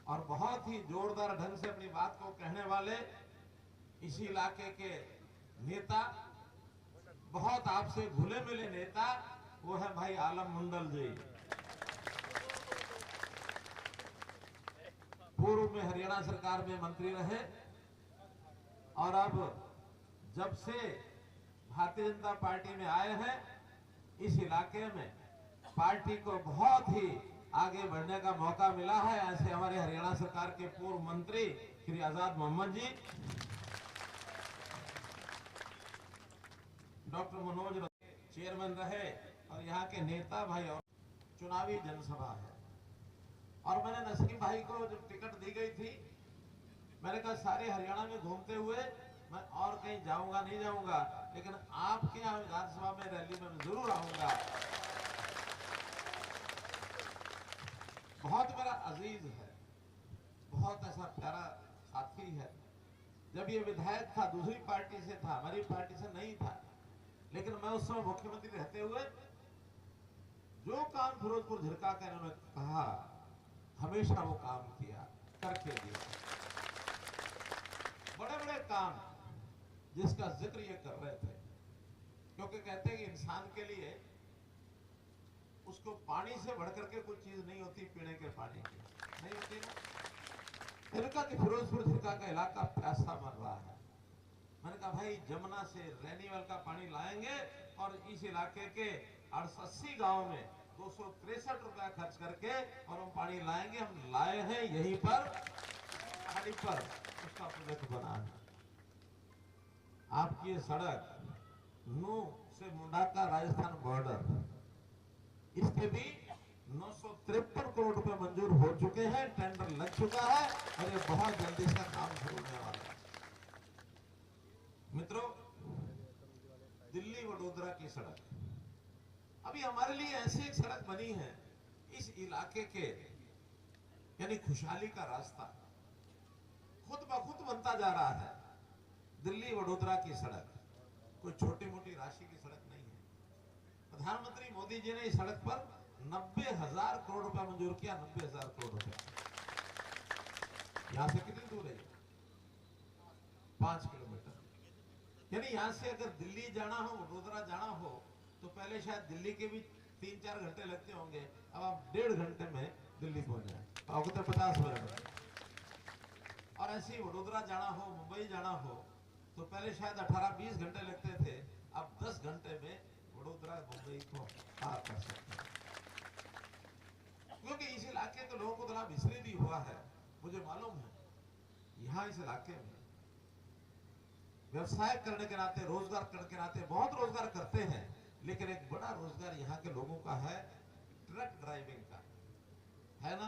और बहुत ही जोरदार ढंग से अपनी बात को कहने वाले इसी इलाके के नेता, बहुत आपसे घुले मिले नेता, वो है भाई आलम मंडल जी। पूर्व में हरियाणा सरकार में मंत्री रहे और अब जब से भारतीय जनता पार्टी में आए हैं, इस इलाके में पार्टी को बहुत ही आगे बढ़ने का मौका मिला है। ऐसे हमारे हरियाणा सरकार के पूर्व मंत्री श्री आजाद मोहम्मद जी, डॉक्टर मनोज चेयरमैन रहे और यहाँ के नेता भाई, और चुनावी जनसभा है। और मैंने नसीम भाई को जब टिकट दी गई थी, मैंने कहा सारे हरियाणा में घूमते हुए मैं और कहीं जाऊंगा नहीं जाऊंगा, लेकिन आपके यहाँ विधानसभा में रैली में जरूर आऊंगा। बहुत मेरा अजीज है, बहुत ऐसा प्यारा साथी है। जब ये विधायक था दूसरी पार्टी से था, हमारी पार्टी से नहीं था, लेकिन मैं उस समय मुख्यमंत्री रहते हुए जो काम फिरोजपुर झिरका का इन्होंने कहा, हमेशा वो काम किया, करके दिया। बड़े बड़े काम जिसका जिक्र ये कर रहे थे, क्योंकि कहते हैं कि इंसान के लिए उसको पानी से बढ़कर के कोई चीज नहीं होती, पीने के पानी की नहीं होती ना। इनका कि फिरोजपुर झिरका का इलाका प्यासा मर रहा है। मैंने कहा भाई जमुना से रैनीवाल का पानी लाएंगे और इस इलाके के 88 गांव में 263 रुपया खर्च करके और हम पानी लाएंगे। हम लाए हैं यहीं पर पहाड़ी पर, उसका प्रोजेक्ट बना है। आपकी ये सड़क नू से मुंडा का राजस्थान बॉर्डर, इसके भी 953 करोड़ रुपए मंजूर हो चुके हैं, टेंडर लग चुका है और ये बहुत जल्दी इसका काम शुरू होने वाला है। मित्रों, दिल्ली वडोदरा की सड़क अभी हमारे लिए ऐसी एक सड़क बनी है, इस इलाके के यानी खुशहाली का रास्ता खुद ब खुद बनता जा रहा है। दिल्ली वडोदरा की सड़क कोई छोटी मोटी राशि की सड़क नहीं है। प्रधानमंत्री मोदी जी ने इस सड़क पर 90,000 करोड़ रुपया मंजूर किया। 90,000 करोड़ रुपया। यहां से कितनी दूर है? 5 किलोमीटर। यानी यहां से अगर दिल्ली जाना हो, वडोदरा जाना हो, तो पहले शायद दिल्ली के भी 3-4 घंटे लगते होंगे, अब आप 1.5 घंटे में दिल्ली पहुंच जाए, तो 50 मिनट। और ऐसे ही वडोदरा जाना हो, मुंबई जाना हो, तो पहले शायद 18-20 घंटे लगते थे, अब 10 घंटे में वडोदरा मुंबई को पार कर सकते हैं। क्योंकि इस इलाके के लोगों को लाभ इसलिए भी हुआ है, मुझे मालूम है, यहाँ इस इलाके में व्यवसाय करने के नाते, रोजगार करने के नाते बहुत रोजगार करते हैं, लेकिन एक बड़ा रोजगार यहाँ के लोगों का है ट्रक ड्राइविंग का, है ना।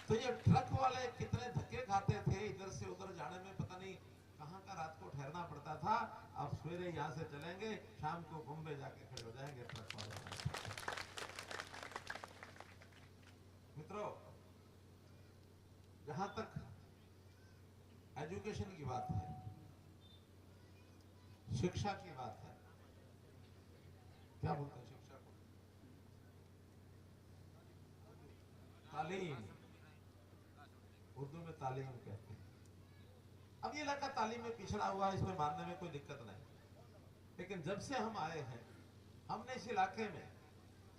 तो ये ट्रक वाले कितने धक्के खाते थे, इधर से उधर जाने में पता नहीं कहां का रात को ठहरना पड़ता था। अब सवेरे यहां से चलेंगे, शाम को बॉम्बे जाके खड़े हो जाएंगे ट्रक वाले। मित्रों, जहां तक एजुकेशन की बात है, शिक्षा की बात है, क्या बोलते हैं शिक्षा को? तालीम, उर्दू में तालीम कहते हैं। अब ये इलाका तालीम में पिछड़ा हुआ है, इसमें मानने में कोई दिक्कत नहीं, लेकिन जब से हम आए हैं, हमने इस इलाके में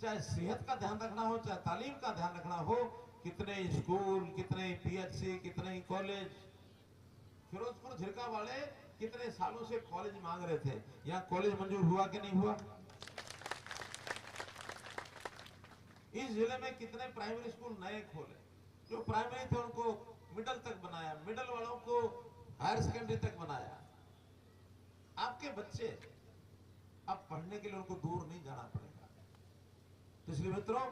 चाहे सेहत का ध्यान रखना हो, चाहे तालीम का ध्यान रखना हो, कितने स्कूल, कितने पीएचसी, कितने कॉलेज, फिरोजपुर झिरका वाले कितने सालों से कॉलेज मांग रहे थे, यहाँ कॉलेज मंजूर हुआ कि नहीं हुआ? इस जिले में कितने प्राइमरी स्कूल नए खोले, जो प्राइमरी थे उनको मिडिल तक बनाया, मिडिल वालों को हायर सेकेंडरी तक बनाया। आपके बच्चे अब पढ़ने के लिए उनको दूर नहीं जाना पड़ेगा। तो इसलिए मित्रों,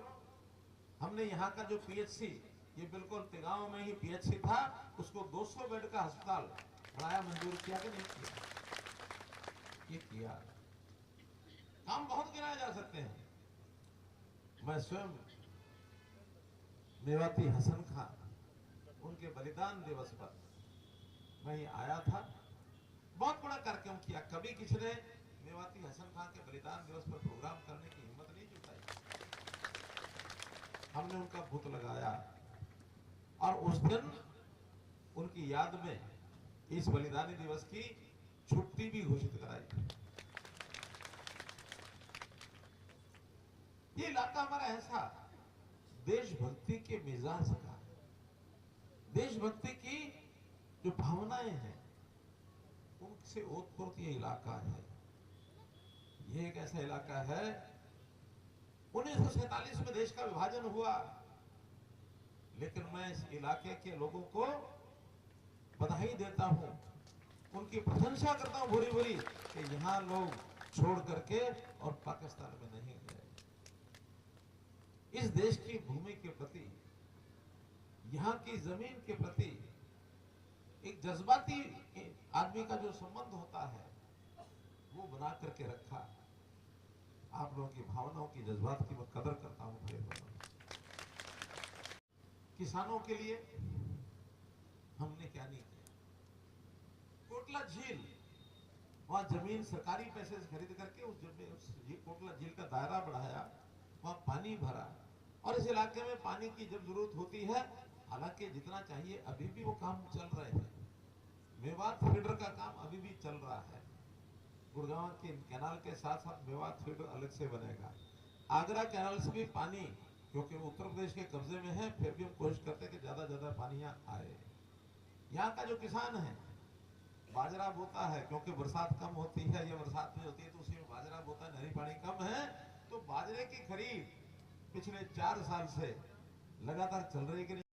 हमने यहाँ का जो पीएचसी, ये बिल्कुल तिगांव में ही पीएचसी था, उसको 200 बेड का अस्पताल बनाया, मंजूर किया कि नहीं किया? ये किया। काम बहुत गिनाए जा सकते हैं। मैं स्वयं मेवाती हसन खान, उनके बलिदान दिवस पर मैं आया था, बहुत बड़ा कार्यक्रम किया। कभी किसी ने मेवाती हसन खान के बलिदान दिवस पर प्रोग्राम करने की हिम्मत नहीं जुटाई। हमने उनका बुत लगाया, और उस दिन उनकी याद में इस बलिदानी दिवस की छुट्टी भी घोषित कराई। ये इलाका हमारा ऐसा देशभक्ति के मिजाज का, देशभक्ति की जो भावनाएं हैं उनसे ओतप्रोत ये इलाका है। ये एक ऐसा इलाका है, 1947 में देश का विभाजन हुआ, लेकिन मैं इस इलाके के लोगों को बधाई देता हूं, उनकी प्रशंसा करता हूं भूरी भूरी कि यहां लोग छोड़ करके और पाकिस्तान में नहीं गए। इस देश की भूमि के प्रति, यहां की जमीन के प्रति एक जज्बाती आदमी का जो संबंध होता है वो बना करके रखा। आप लोगों की भावनाओं की, जज्बात की मैं कदर करता हूं भाई बहनों। किसानों के लिए हमने क्या नहीं किया। कोटला झील, वहां जमीन सरकारी पैसे से खरीद करके उस कोटला झील का दायरा बढ़ाया, वहां पानी भरा, और इस इलाके में पानी की जब जरूरत होती है, हालांकि जितना चाहिए अभी भी वो काम चल रहे हैं। मेवात फीडर का काम अभी भी चल रहा है। गुड़गांव के कैनाल के साथ साथ मेवात फीडर अलग से बनेगा। आगरा कैनाल से भी पानी, क्योंकि उत्तर प्रदेश के कब्जे में है, फिर भी हम कोशिश करते हैं कि ज्यादा ज्यादा पानी यहाँ आए। यहाँ का जो किसान है बाजरा बोता है, क्योंकि बरसात कम होती है या बरसात में होती है तो उसी में बाजरा बोता है, नहरी पानी कम है, तो बाजरे की खरीद पिछले 4 साल से लगातार चल रही है कि